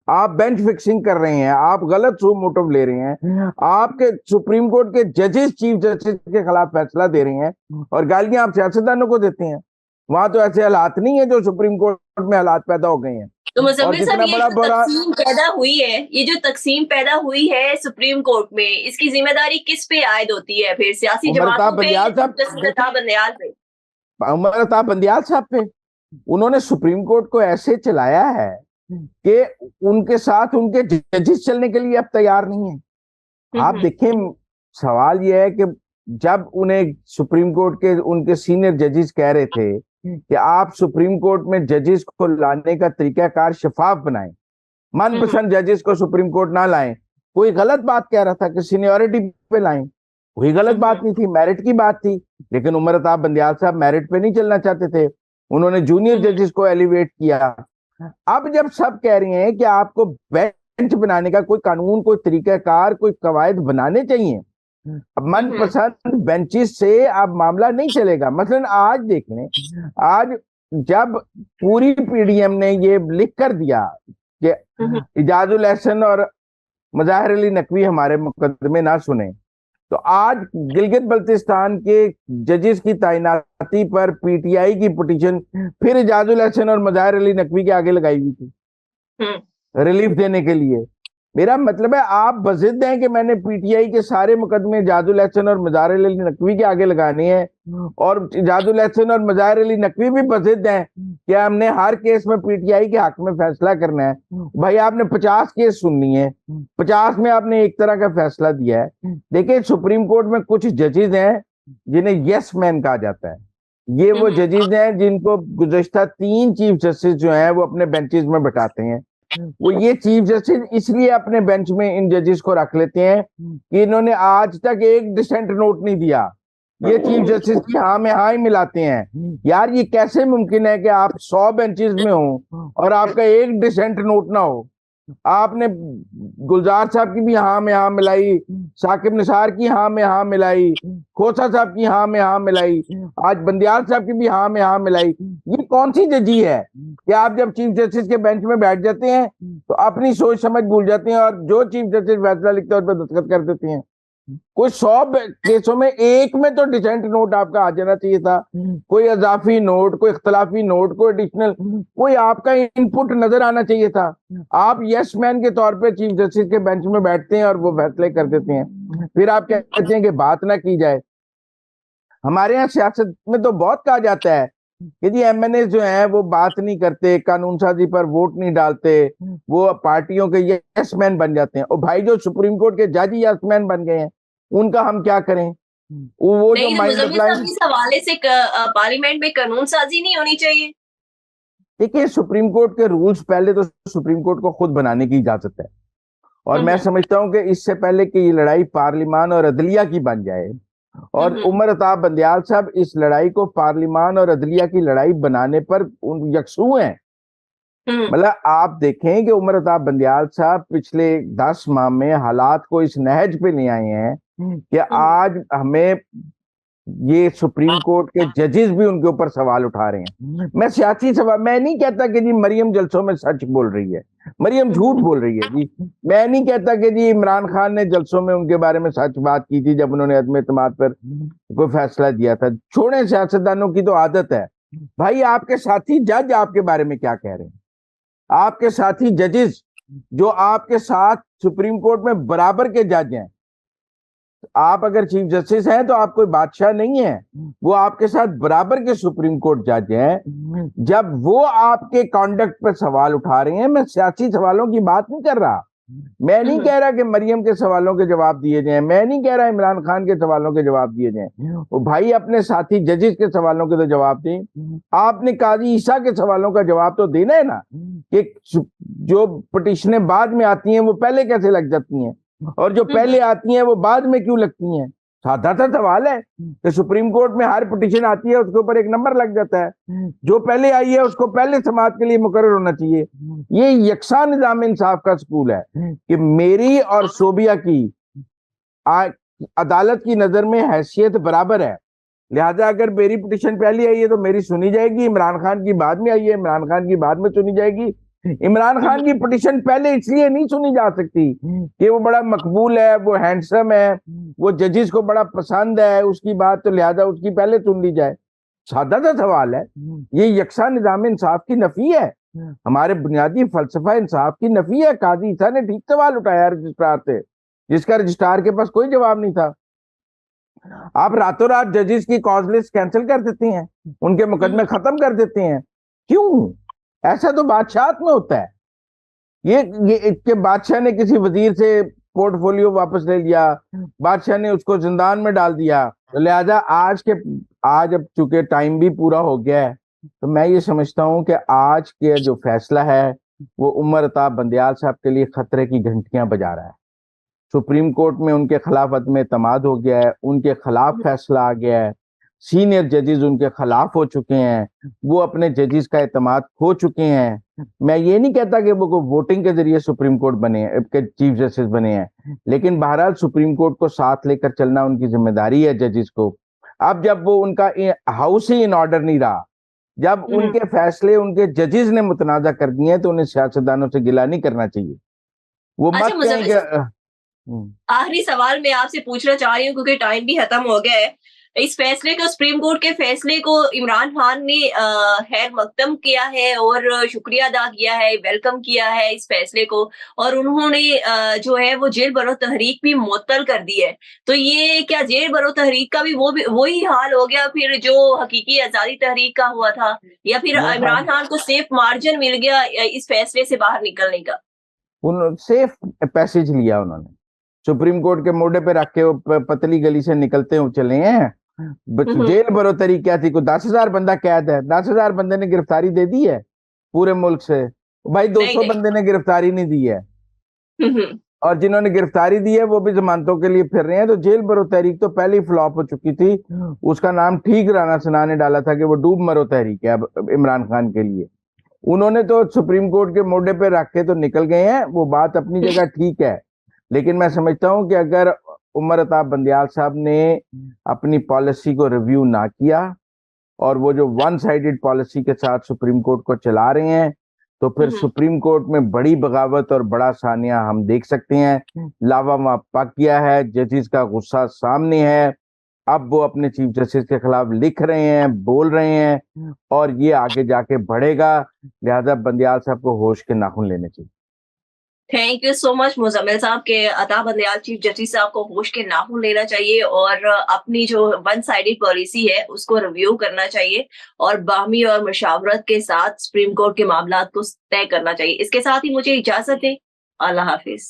आप bench fixing कर रहे हैं, आप गलत सू मोटिव ले रहे हैं, आपके सुप्रीम कोर्ट के जजेस चीफ जस्टिस के खिलाफ फैसला दे रहे हैं और गालियां आप सियासतदानों को देते हैं। वहां तो ऐसे हालात नहीं है जो सुप्रीम कोर्ट में हालात पैदा हो गए हैं। तो और मुज़म्मिल साहब, जितना ये बड़ा जो बुरा, तक़सीम पैदा हुई है, ये जो तक़सीम पैदा हुई है सुप्रीम कोर्ट में, इसकी ज़िम्मेदारी किस पे आयद होती है फिर? सियासी उमरता जमातों पे या बंदियाल चीफ साहब जस्टिस देखें, अता बंदियाल पे? उमरता बंदियाल साहब पे। उन्होंने सुप्रीम कोर्ट को ऐसे चलाया है कि उनके साथ उनके जजेस चलने के लिए अब तैयार नहीं है। हुँ, आप हुँ। देखें, सवाल यह है कि जब उन्हें सुप्रीम कोर्ट के उनके सीनियर जजेस कह रहे थे कि आप सुप्रीम कोर्ट में जजेस को लाने का तरीकाकार शफाफ बनाएं, हुँ, हुँ। मनपसंद जजेस को सुप्रीम कोर्ट ना लाएं, कोई गलत बात कह रहा था कि सीनियोरिटी पे लाएं, कोई गलत हुँ, बात हुँ। नहीं थी, मेरिट की बात थी। लेकिन उमर अताब बंदियाल साहब मेरिट पे नहीं चलना चाहते थे, उन्होंने जूनियर हुँ, हुँ। जजेस को एलिवेट किया। अब जब सब कह रहे हैं कि आपको बेंच बनाने का कोई कानून, कोई तरीकाकार, कोई कवायद बनाने चाहिए, अब हुँ, हुँ। मनपसंद बेंचेस से अब मामला नहीं चलेगा। मसलन आज देख लें, आज जब पूरी पीडीएम ने ये लिख कर दिया कि हुँ, हुँ। इजाजुल एहसन और मज़ाहिर अली नकवी हमारे मुकदमे ना सुने, तो आज गिलगित बल्तिस्तान के जजेस की तैनाती पर पीटीआई की पिटीशन फिर इजाजुल एहसन और मज़ाहिर अली नकवी के आगे लगाई हुई थी, हुँ। रिलीफ देने के लिए। मेरा मतलब है, आप बजिद हैं कि मैंने पीटीआई के सारे मुकदमे जादुल एहसन और मज़ाहिर अली नकवी के आगे लगाने हैं, और जादुल एहसन और मज़ाहिर अली नकवी भी बजिद हैं कि हमने हर केस में पीटीआई के हक में फैसला करना है। भाई आपने 50 केस सुननी है, 50 में आपने एक तरह का फैसला दिया है। देखिए, सुप्रीम कोर्ट में कुछ जजेस हैं जिन्हें यस मैन कहा जाता है। ये हुँ, वो हुँ। जजेस हैं जिनको गुज़श्ता 3 चीफ जस्टिस जो हैं वो अपने बेंचेस में बैठाते हैं। वो ये चीफ जस्टिस इसलिए अपने बेंच में इन जजेस को रख लेते हैं कि इन्होंने आज तक एक डिसेंट नोट नहीं दिया। ये चीफ जस्टिस की हाँ में हाँ ही मिलाते हैं। यार, ये कैसे मुमकिन है कि आप 100 बेंचेस में हो और आपका एक डिसेंट नोट ना हो? आपने गुलजार साहब की भी हाँ में हाँ मिलाई, साकिब निसार की हाँ में हाँ मिलाई, खोसा साहब की हाँ में हाँ मिलाई, आज बंदियाल साहब की भी हाँ में हाँ मिलाई। ये कौन सी जजी है कि आप जब चीफ जस्टिस के बेंच में बैठ जाते हैं तो अपनी सोच समझ भूल जाते हैं और जो चीफ जस्टिस फैसला लिखते हैं उस पर दस्तखत कर देते हैं? कोई 100 केसों में एक में तो डिसेंट नोट आपका आ जाना चाहिए था, कोई अजाफी नोट, कोई इख्तलाफी नोट, कोई एडिशनल, कोई आपका इनपुट नजर आना चाहिए था। आप यस मैन के तौर पे चीफ जस्टिस के बेंच में बैठते हैं और वो फैसले कर देते हैं, फिर आप कहते हैं कि बात ना की जाए। हमारे यहाँ सियासत में तो बहुत कहा जाता है कि जी एमएनए जो है वो बात नहीं करते, कानून साजी पर वोट नहीं डालते, वो पार्टियों के यस मैन बन जाते हैं। और भाई, जो सुप्रीम कोर्ट के जज ही यस मैन बन गए हैं, उनका हम क्या करें? वो जो नहीं, तो माइंड मुज़म्मिल साहब, अप्लाई, इस हवाले से पार्लियामेंट में कानून साज़ी नहीं होनी चाहिए? देखिए, सुप्रीम कोर्ट के रूल्स पहले तो सुप्रीम कोर्ट को खुद बनाने की इजाजत है, और हुँ, मैं हुँ। समझता हूं कि इससे पहले कि ये लड़ाई पार्लिमान और अदलिया की बन जाए, हुँ, और हुँ। उमर अताब बंदियाल साहब इस लड़ाई को पार्लिमान और अदलिया की लड़ाई बनाने पर यकसू हैं। हुँ। मतलब आप देखें कि उमर अताब बंदियाल साहब पिछले 10 माह में हालात को इस नहज पे ले आए हैं कि हुँ, हुँ। आज हमें ये सुप्रीम कोर्ट के जजेस भी उनके ऊपर सवाल उठा रहे हैं। मैं सियासी सवाल, मैं नहीं कहता कि जी मरियम जलसों में सच बोल रही है, मरियम हुँ, झूठ हुँ। बोल रही है जी। मैं नहीं कहता कि जी इमरान खान ने जलसों में उनके बारे में सच बात की थी जब उन्होंने अदम एतमाद पर कोई फैसला दिया था। छोड़े, सियासतदानों की तो आदत है। भाई, आपके साथी जज आपके बारे में क्या कह रहे हैं? आपके साथी जजेस जो आपके साथ सुप्रीम कोर्ट में बराबर के जज हैं, आप अगर चीफ जस्टिस हैं तो आप कोई बादशाह नहीं है, वो आपके साथ बराबर के सुप्रीम कोर्ट जज हैं। जब वो आपके कॉन्डक्ट पर सवाल उठा रहे हैं, मैं सियासी सवालों की बात नहीं कर रहा, मैं हुँ, नहीं हुँ। कह रहा कि मरियम के सवालों के जवाब दिए जाएं, मैं नहीं कह रहा इमरान खान के सवालों के जवाब दिए जाएं। वो भाई अपने साथी जजेस के सवालों के तो जवाब दें। आपने काजी ईसा के सवालों का जवाब तो देना है ना, कि जो पिटीशनें बाद में आती हैं वो पहले कैसे लग जाती हैं, और जो हुँ, हुँ। पहले आती हैं वो बाद में क्यों लगती हैं? साधा सा सवाल है कि सुप्रीम कोर्ट में हर पिटीशन आती है उसके ऊपर एक नंबर लग जाता है, जो पहले आई है उसको पहले समाअत के लिए मुकर्रर होना चाहिए। ये यकसा निजाम इंसाफ का स्कूल है कि मेरी और शोबिया की अदालत की नजर में हैसियत बराबर है। लिहाजा अगर मेरी पिटीशन पहले आई है तो मेरी सुनी जाएगी, इमरान खान की बाद में आई है, इमरान खान की बाद में सुनी जाएगी, इमरान खान की पिटीशन पहले इसलिए नहीं सुनी जा सकती कि वो बड़ा मकबूल है, वो हैंडसम है, वो जजेस को बड़ा पसंद है उसकी बात, तो लिहाजा उसकी पहले सुन ली जाए। सादा सा सवाल है, ये यकसा निजाम इंसाफ की नफी है, हमारे बुनियादी फलसफा इंसाफ की नफी है। काजी ईसा ने ठीक सवाल उठाया रजिस्ट्रार से, जिसका रजिस्ट्रार के पास कोई जवाब नहीं था। आप रातों रात जजेस की कॉज लिस्ट कैंसिल कर देते हैं, उनके मुकदमे खत्म कर देते हैं, क्यों? ऐसा तो बादशाह में होता है। ये के बादशाह ने किसी वजीर से पोर्टफोलियो वापस ले लिया, बादशाह ने उसको जिंदान में डाल दिया, तो लिहाजा आज अब चूंकि टाइम भी पूरा हो गया है, तो मैं ये समझता हूं कि आज के जो फैसला है वो उमर अताब बंदियाल साहब के लिए खतरे की घंटियां बजा रहा है। सुप्रीम कोर्ट में उनके खिलाफ अदम एतमाद हो गया है, उनके खिलाफ फैसला आ गया है, सीनियर जजेस उनके खिलाफ हो चुके हैं, वो अपने जजेस का एतमाद खो चुके हैं। मैं ये नहीं कहता कि वो वोटिंग के जरिए सुप्रीम कोर्ट बने हैं, के चीफ जस्टिस बने हैं, लेकिन बहरहाल सुप्रीम कोर्ट को साथ लेकर चलना उनकी जिम्मेदारी है जजेस को। अब जब वो उनका हाउस ही इन ऑर्डर नहीं रहा, जब उनके फैसले उनके जजेस ने मुतनाजा कर दिए हैं, तो उन्हें सियासतदानों से गिला नहीं करना चाहिए। वो अच्छा मत कहें कि आखिरी सवाल मैं आपसे पूछना चाह रही हूँ क्योंकि टाइम भी खत्म हो गया है। इस फैसले को, सुप्रीम कोर्ट के फैसले को इमरान खान ने खैर मकदम किया है और शुक्रिया अदा किया है, वेलकम किया है इस फैसले को, और उन्होंने जो है वो जेल भरो तहरीक भी मुअत्तल कर दी है। तो ये क्या जेल भरो तहरीक का भी वही हाल हो गया फिर जो हकीकी आजादी तहरीक का हुआ था, या फिर इमरान खान को सेफ मार्जिन मिल गया इस फैसले से बाहर निकलने का? उन सेफ पैसेज लिया उन्होंने, सुप्रीम कोर्ट के मोड़े पे रख के वो पतली गली से निकलते हुए चले हैं। जेल बरोतरी क्या थी? को 10,000 बंदा कैद है, 10,000 बंदे ने गिरफ्तारी दे दी है पूरे मुल्क से? भाई 200 बंदे ने गिरफ्तारी नहीं दी है, और जिन्होंने गिरफ्तारी दी है वो भी जमानतों के लिए फिर रहे हैं। तो जेल भरो तहरीक तो पहले ही फ्लॉप हो चुकी थी, उसका नाम ठीक राना सना ने डाला था कि वो डूब मरो तहरीक है अब इमरान खान के लिए। उन्होंने तो सुप्रीम कोर्ट के मोड़े पे रख के तो निकल गए हैं, वो बात अपनी जगह ठीक है, लेकिन मैं समझता हूं कि अगर उमर अताब बंदियाल साहब ने अपनी पॉलिसी को रिव्यू ना किया और वो जो वन साइडेड पॉलिसी के साथ सुप्रीम कोर्ट को चला रहे हैं, तो फिर सुप्रीम कोर्ट में बड़ी बगावत और बड़ा सानिया हम देख सकते हैं। लावा वहां पक गया है, जजेस का गुस्सा सामने है, अब वो अपने चीफ जस्टिस के खिलाफ लिख रहे हैं, बोल रहे हैं, और ये आगे जाके बढ़ेगा। लिहाजा बंदियाल साहब को होश के नाखून लेने चाहिए। Thank you so much Muzammil साहब के अता बंदियाल चीफ जस्टिस साहब को होश के नाखून लेना चाहिए और अपनी जो वन साइडेड पॉलिसी है उसको रिव्यू करना चाहिए और बाहमी और मशावरत के साथ सुप्रीम कोर्ट के मामला को तय करना चाहिए। इसके साथ ही मुझे इजाजत दें। अल्लाह हाफिज।